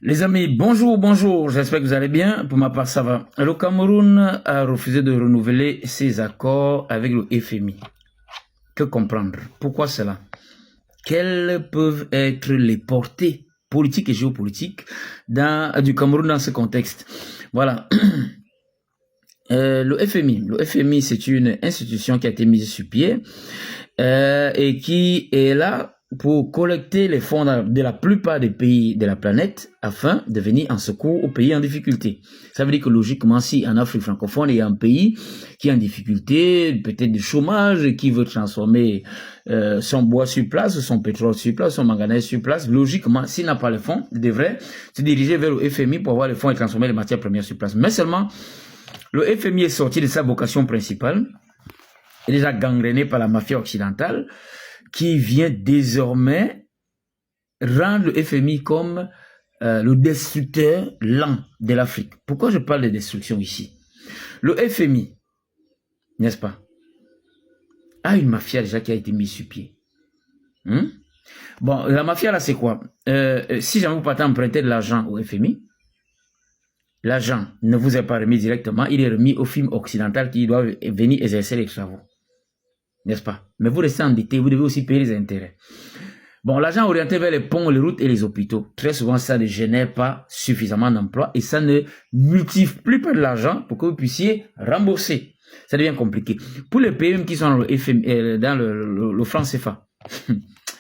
Les amis, bonjour, bonjour, j'espère que vous allez bien. Pour ma part, ça va. Le Cameroun a refusé de renouveler ses accords avec le FMI. Que comprendre? Pourquoi cela? Quelles peuvent être les portées politiques et géopolitiques du Cameroun dans ce contexte? Voilà. Le FMI, c'est une institution qui a été mise sur pied et qui est là pour collecter les fonds de la plupart des pays de la planète afin de venir en secours aux pays en difficulté. Ça veut dire que logiquement, si en Afrique francophone, il y a un pays qui est en difficulté, peut-être du chômage, qui veut transformer son bois sur place, son pétrole sur place, son manganèse sur place, logiquement, s'il n'a pas les fonds, il devrait se diriger vers le FMI pour avoir les fonds et transformer les matières premières sur place. Mais seulement, le FMI est sorti de sa vocation principale, est déjà gangréné par la mafia occidentale, qui vient désormais rendre le FMI comme le destructeur lent de l'Afrique. Pourquoi je parle de destruction ici? Le FMI, n'est-ce pas, a une mafia déjà qui a été mise sur pied. Bon, la mafia là c'est quoi? Si jamais vous partez emprunter de l'argent au FMI, l'argent ne vous est pas remis directement, il est remis aux firmes occidentales qui doivent venir exercer les travaux. N'est-ce pas? Mais vous restez endetté, vous devez aussi payer les intérêts. Bon, l'argent orienté vers les ponts, les routes et les hôpitaux, très souvent, ça ne génère pas suffisamment d'emplois et ça ne multiplie pas de l'argent pour que vous puissiez rembourser. Ça devient compliqué. Pour les pays qui sont dans le FMI, dans le franc CFA,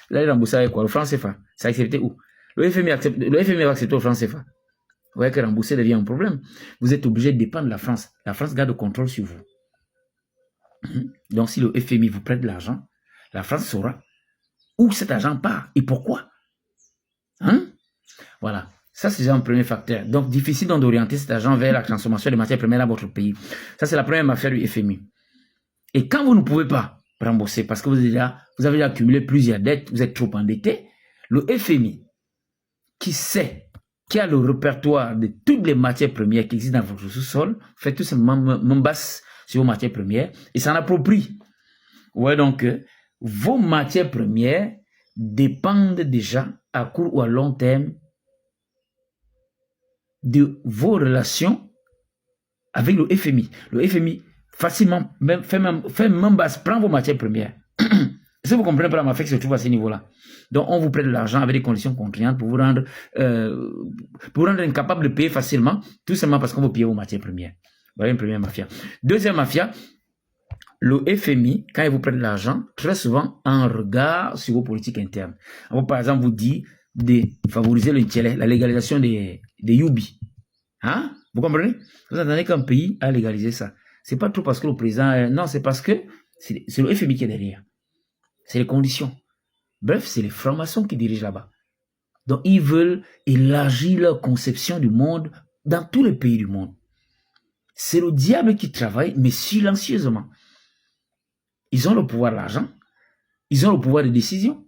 là, ils remboursent avec quoi? Le franc CFA, c'est accepté où? Le FMI va accepter le franc CFA. Vous voyez que rembourser devient un problème. Vous êtes obligé de dépendre de la France. La France garde le contrôle sur vous. Donc, si le FMI vous prête de l'argent, la France saura où cet argent part et pourquoi. Voilà. Ça, c'est déjà un premier facteur. Donc, difficile d'orienter cet argent vers la transformation des matières premières dans votre pays. Ça, c'est la première affaire du FMI. Et quand vous ne pouvez pas rembourser parce que vous avez déjà accumulé plusieurs dettes, vous êtes trop endetté, le FMI, qui a le répertoire de toutes les matières premières qui existent dans votre sous-sol, fait tout simplement m'embasse sur vos matières premières et s'en approprie. Ouais, donc, vos matières premières dépendent déjà à court ou à long terme de vos relations avec le FMI. Le FMI facilement prend vos matières premières. Si vous comprenez pas la mafia qui se trouve à ce niveau-là. Donc, on vous prête de l'argent avec des conditions contraignantes pour vous rendre incapable de payer facilement, tout simplement parce qu'on vous paye vos matières premières. Voilà une première mafia. Deuxième mafia, le FMI, quand il vous prête de l'argent, très souvent, en regard sur vos politiques internes. On va, par exemple, vous dire de favoriser le Tchèle, la légalisation des Yubi. Vous comprenez? Vous entendez qu'un pays a légalisé ça. C'est pas trop parce que le président... non, c'est parce que c'est le FMI qui est derrière. C'est les conditions. Bref, c'est les francs-maçons qui dirigent là-bas. Donc, ils veulent élargir leur conception du monde dans tous les pays du monde. C'est le diable qui travaille, mais silencieusement. Ils ont le pouvoir de l'argent, ils ont le pouvoir de décision,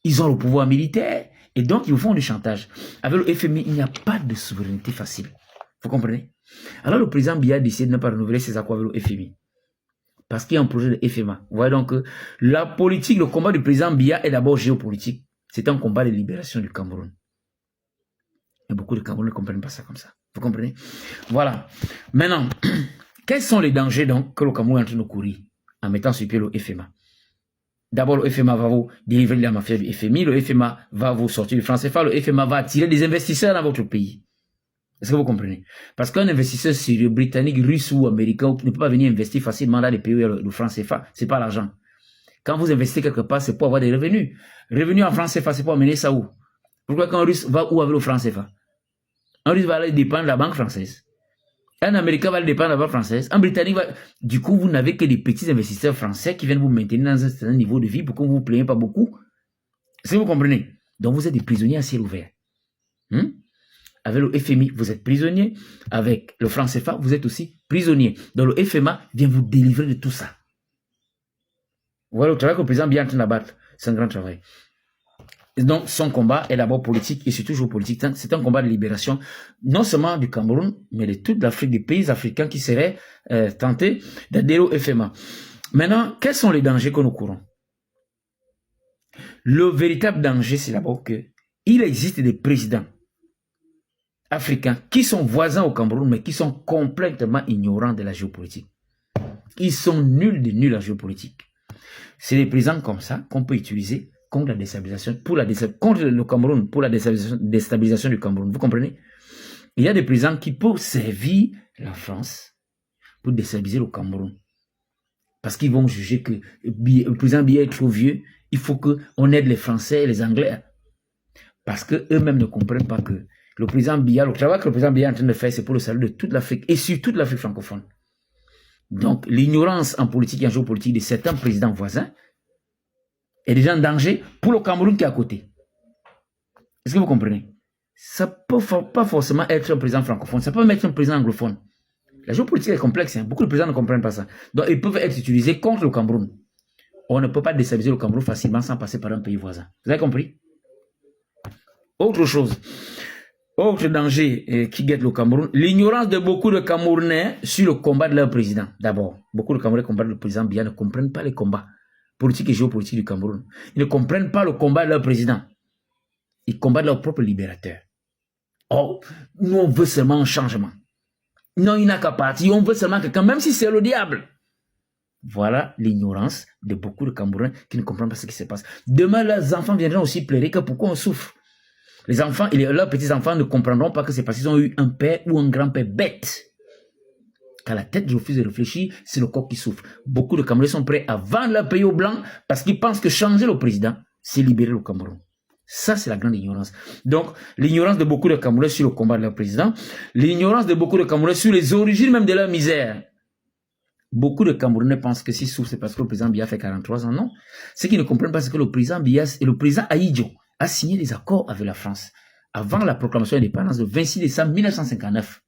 ils ont le pouvoir militaire, et donc ils vous font du chantage. Avec le FMI, il n'y a pas de souveraineté facile. Vous comprenez? Alors le président Biya décide de ne pas renouveler ses accords avec le FMI. Parce qu'il y a un projet de FMA. Vous voyez donc que la politique, le combat du président Biya est d'abord géopolitique. C'est un combat de libération du Cameroun. Et beaucoup de Camerounais ne comprennent pas ça comme ça. Vous comprenez? Voilà. Maintenant, quels sont les dangers donc que le Cameroun est en train de courir en mettant sur pied le FMA? D'abord, le FMA va vous délivrer de la mafia du FMI. Le FMA va vous sortir du franc CFA. Le FMA va attirer des investisseurs dans votre pays. Est-ce que vous comprenez? Parce qu'un investisseur sérieux, britannique, russe ou américain ne peut pas venir investir facilement dans les pays où il y a le franc CFA. C'est pas l'argent. Quand vous investissez quelque part, c'est pour avoir des revenus. Revenus en franc CFA, c'est pour amener ça où? Pourquoi qu'un russe va où avec le franc CFA? Un russe va aller dépendre de la banque française. Un américain va aller dépendre de la banque française. Un britannique va... Du coup, vous n'avez que des petits investisseurs français qui viennent vous maintenir dans un certain niveau de vie pour que vous ne vous plaignez pas beaucoup. Est-ce que vous comprenez? Donc, vous êtes des prisonniers à ciel ouvert. Avec le FMI, vous êtes prisonnier. Avec le franc CFA, vous êtes aussi prisonnier. Donc le FMA vient vous délivrer de tout ça. Voilà le travail que le président Biya est en train d'abattre. C'est un grand travail. Et donc son combat est d'abord politique et surtout géopolitique. C'est un combat de libération, non seulement du Cameroun, mais de toute l'Afrique, des pays africains qui seraient tentés d'adhérer au FMA. Maintenant, quels sont les dangers que nous courons? Le véritable danger, c'est d'abord que il existe des présidents africains qui sont voisins au Cameroun, mais qui sont complètement ignorants de la géopolitique. Ils sont nuls de nuls en géopolitique. C'est des présidents comme ça qu'on peut utiliser contre la déstabilisation, contre le Cameroun, pour la déstabilisation du Cameroun. Vous comprenez? Il y a des présidents qui peuvent servir la France pour déstabiliser le Cameroun. Parce qu'ils vont juger que le président Biya est trop vieux, il faut qu'on aide les Français et les Anglais. Parce qu'eux-mêmes ne comprennent pas que le président Biya, le travail que le président Biya est en train de faire, c'est pour le salut de toute l'Afrique et sur toute l'Afrique francophone. Donc, l'ignorance en politique et en géopolitique de certains présidents voisins est déjà en danger pour le Cameroun qui est à côté. Est-ce que vous comprenez? Ça ne peut pas forcément être un président francophone, ça peut même être un président anglophone. La géopolitique est complexe, hein. Beaucoup de présidents ne comprennent pas ça. Donc, ils peuvent être utilisés contre le Cameroun. On ne peut pas déstabiliser le Cameroun facilement sans passer par un pays voisin. Vous avez compris? Autre chose. Autre danger qui guette le Cameroun, l'ignorance de beaucoup de Camerounais sur le combat de leur président. D'abord, beaucoup de Camerounais combattent le président Biya ne comprennent pas les combats politiques et géopolitiques du Cameroun. Ils ne comprennent pas le combat de leur président. Ils combattent leur propre libérateur. Oh, nous on veut seulement un changement. Non, il n'a qu'à partir, on veut seulement quelqu'un, même si c'est le diable. Voilà l'ignorance de beaucoup de Camerounais qui ne comprennent pas ce qui se passe. Demain, leurs enfants viendront aussi pleurer que pourquoi on souffre. Les enfants et leurs petits-enfants ne comprendront pas que c'est parce qu'ils ont eu un père ou un grand-père bête. Quand la tête refuse de réfléchir, c'est le corps qui souffre. Beaucoup de Camerounais sont prêts à vendre leur pays aux Blancs parce qu'ils pensent que changer le président, c'est libérer le Cameroun. Ça, c'est la grande ignorance. Donc, l'ignorance de beaucoup de Camerounais sur le combat de leur président, l'ignorance de beaucoup de Camerounais sur les origines même de leur misère. Beaucoup de Camerounais pensent que s'ils souffrent, c'est parce que le président Biya fait 43 ans. Non. Ce qu'ils ne comprennent pas, c'est que le président Biya et le président Ahidjo a signé des accords avec la France avant la proclamation d'indépendance le 26 décembre 1959.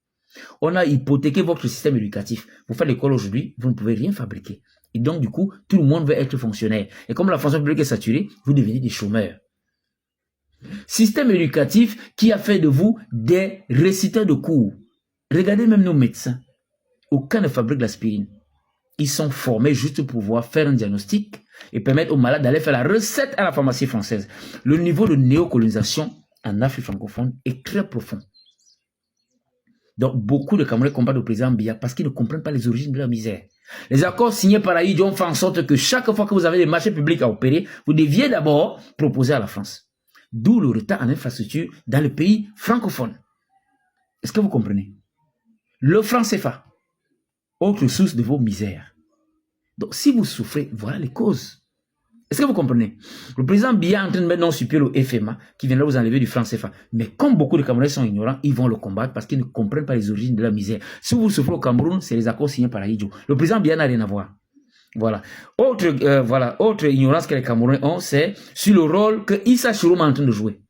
On a hypothéqué votre système éducatif. Vous faites l'école aujourd'hui, vous ne pouvez rien fabriquer. Et donc, du coup, tout le monde veut être fonctionnaire. Et comme la fonction publique est saturée, vous devenez des chômeurs. Système éducatif qui a fait de vous des récitants de cours. Regardez même nos médecins. Aucun ne fabrique l'aspirine. Ils sont formés juste pour pouvoir faire un diagnostic et permettre aux malades d'aller faire la recette à la pharmacie française. Le niveau de néocolonisation en Afrique francophone est très profond. Donc, beaucoup de Camerounais combattent le président Biya parce qu'ils ne comprennent pas les origines de leur misère. Les accords signés par Ahidjo ont fait en sorte que chaque fois que vous avez des marchés publics à opérer, vous deviez d'abord proposer à la France. D'où le retard en infrastructure dans le pays francophone. Est-ce que vous comprenez? Le franc CFA, autre source de vos misères. Donc, si vous souffrez, voilà les causes. Est-ce que vous comprenez? Le président Biya est en train de mettre non sur pied le FMA qui viendra vous enlever du franc CFA. Mais comme beaucoup de Camerounais sont ignorants, ils vont le combattre parce qu'ils ne comprennent pas les origines de la misère. Si vous souffrez au Cameroun, c'est les accords signés par Ahidjo. Le président Biya n'a rien à voir. Voilà. Autre ignorance que les Camerounais ont, c'est sur le rôle que Issa Chourouma est en train de jouer.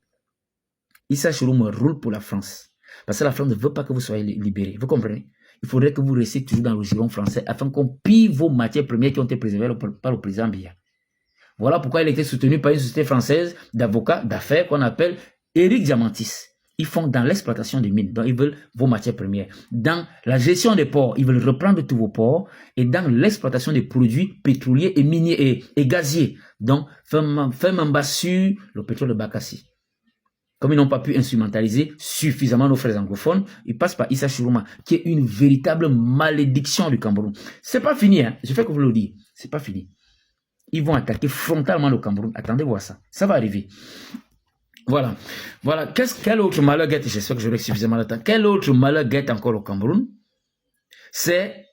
Issa Chourouma roule pour la France. Parce que la France ne veut pas que vous soyez libérés. Vous comprenez? Il faudrait que vous restiez toujours dans le giron français afin qu'on pille vos matières premières qui ont été préservées par le président Biya. Voilà pourquoi il a été soutenu par une société française d'avocats, d'affaires qu'on appelle Eric Diamantis. Ils font dans l'exploitation des mines, donc ils veulent vos matières premières. Dans la gestion des ports, ils veulent reprendre tous vos ports. Et dans l'exploitation des produits pétroliers et miniers et gaziers, donc Femambassu, le pétrole de Bakassi. Comme ils n'ont pas pu instrumentaliser suffisamment nos frères anglophones, ils passent par Issa Chourouma, qui est une véritable malédiction du Cameroun. C'est pas fini, hein. Je fais que vous le dites. C'est pas fini. Ils vont attaquer frontalement le Cameroun. Attendez voir ça. Ça va arriver. Voilà. Voilà. Quel autre malheur guette? J'espère que j'aurai suffisamment de temps. Quel autre malheur guette encore le Cameroun? C'est,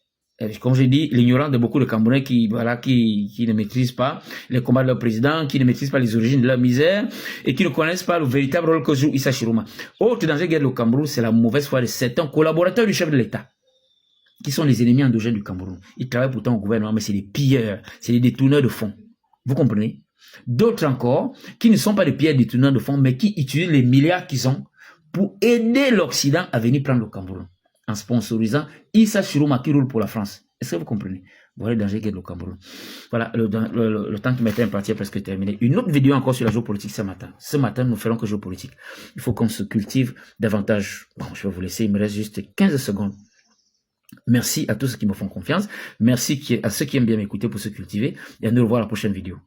comme j'ai dit, l'ignorance de beaucoup de Camerounais qui ne maîtrisent pas les combats de leur président, qui ne maîtrisent pas les origines de leur misère et qui ne connaissent pas le véritable rôle que joue Issa Chourouma. Autre danger guette le Cameroun, c'est la mauvaise foi de certains collaborateurs du chef de l'État, qui sont les ennemis endogènes du Cameroun. Ils travaillent pourtant au gouvernement, mais c'est des pilleurs, c'est des détourneurs de fonds. Vous comprenez? D'autres encore, qui ne sont pas des pilleurs détourneurs de fonds, mais qui utilisent les milliards qu'ils ont pour aider l'Occident à venir prendre le Cameroun, en sponsorisant Issa Chourouma qui roule pour la France. Est-ce que vous comprenez? Voilà le danger qu'est le Cameroun. Voilà, le temps qui m'était imparti est presque terminé. Une autre vidéo encore sur la géopolitique ce matin. Ce matin, nous ne ferons que géopolitique. Il faut qu'on se cultive davantage. Bon, je vais vous laisser, il me reste juste 15 secondes. Merci à tous ceux qui me font confiance. Merci à ceux qui aiment bien m'écouter pour se cultiver. Et à nous revoir à la prochaine vidéo.